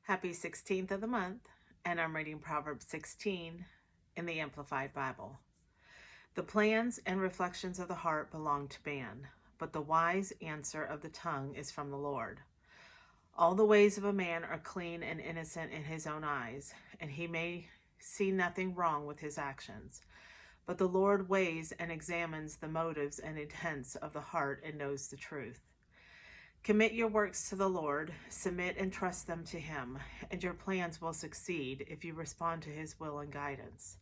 Happy 16th of the month, and I'm reading Proverbs 16 in the Amplified Bible. The plans and reflections of the heart belong to man, but the wise answer of the tongue is from the Lord. All the ways of a man are clean and innocent in his own eyes, and he may see nothing wrong with his actions. But the Lord weighs and examines the motives and intents of the heart and knows the truth. Commit your works to the Lord, submit and trust them to Him, and your plans will succeed if you respond to His will and guidance.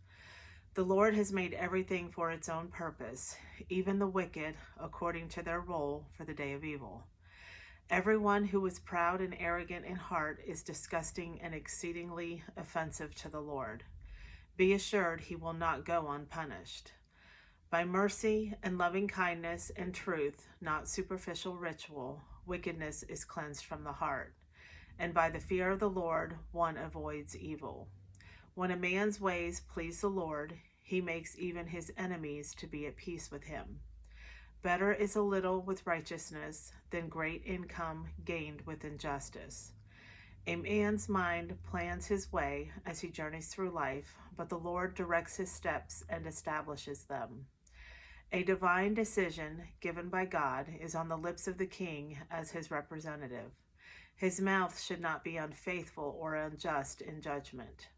The Lord has made everything for its own purpose, even the wicked according to their role for the day of evil. Everyone who is proud and arrogant in heart is disgusting and exceedingly offensive to the Lord. Be assured He will not go unpunished. By mercy and loving kindness and truth, not superficial ritual, wickedness is cleansed from the heart. And by the fear of the Lord, one avoids evil. When a man's ways please the Lord, he makes even his enemies to be at peace with him. Better is a little with righteousness than great income gained with injustice. A man's mind plans his way as he journeys through life, but the Lord directs his steps and establishes them. A divine decision given by God is on the lips of the king as his representative. His mouth should not be unfaithful or unjust in judgment.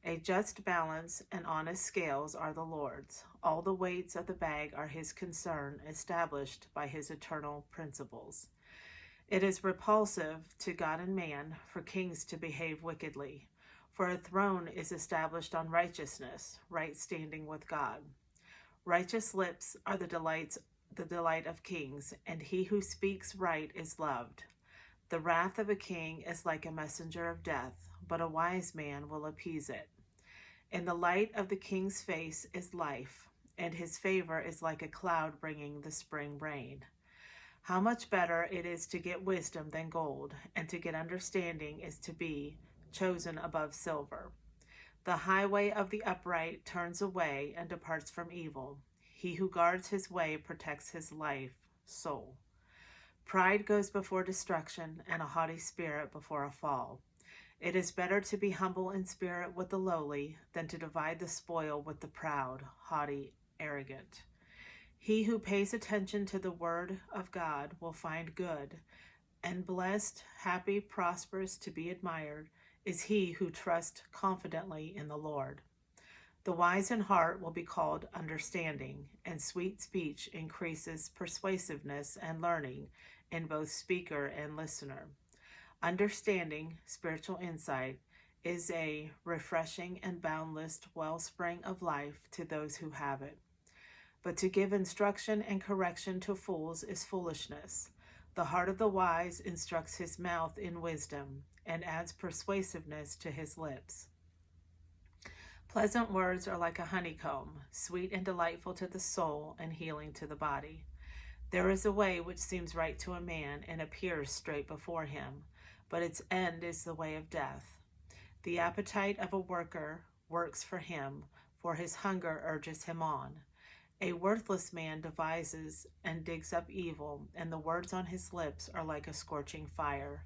A just balance and honest scales are the Lord's. All the weights of the bag are his concern, established by his eternal principles. It is repulsive to God and man for kings to behave wickedly, for a throne is established on righteousness, right standing with God. Righteous lips are the delight of kings, and he who speaks right is loved. The wrath of a king is like a messenger of death, but a wise man will appease it. In the light of the king's face is life, and his favor is like a cloud bringing the spring rain. How much better it is to get wisdom than gold, and to get understanding is to be chosen above silver. The highway of the upright turns away and departs from evil. He who guards his way protects his life, soul. Pride goes before destruction, and a haughty spirit before a fall. It is better to be humble in spirit with the lowly than to divide the spoil with the proud, haughty, arrogant. He who pays attention to the word of God will find good, and blessed, happy, prosperous, to be admired is he who trusts confidently in the Lord. The wise in heart will be called understanding, and sweet speech increases persuasiveness and learning in both speaker and listener. Understanding, spiritual insight, is a refreshing and boundless wellspring of life to those who have it. But to give instruction and correction to fools is foolishness. The heart of the wise instructs his mouth in wisdom, and adds persuasiveness to his lips. Pleasant words are like a honeycomb, sweet and delightful to the soul and healing to the body. There is a way which seems right to a man and appears straight before him, but its end is the way of death. The appetite of a worker works for him, for his hunger urges him on. A worthless man devises and digs up evil, and the words on his lips are like a scorching fire.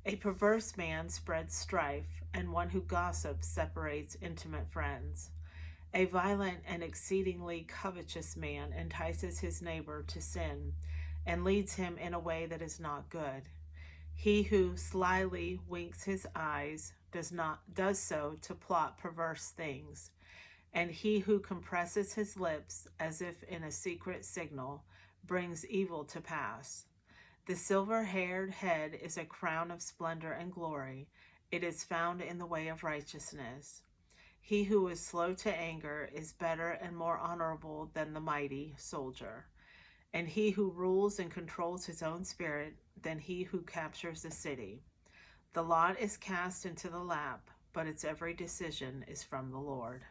A perverse man spreads strife, and one who gossips separates intimate friends. A violent and exceedingly covetous man entices his neighbor to sin, and leads him in a way that is not good. He who slyly winks his eyes does so to plot perverse things, and he who compresses his lips as if in a secret signal brings evil to pass. The silver-haired head is a crown of splendor and glory. It is found in the way of righteousness. He who is slow to anger is better and more honorable than the mighty soldier. And he who rules and controls his own spirit than he who captures the city. The lot is cast into the lap, but its every decision is from the Lord.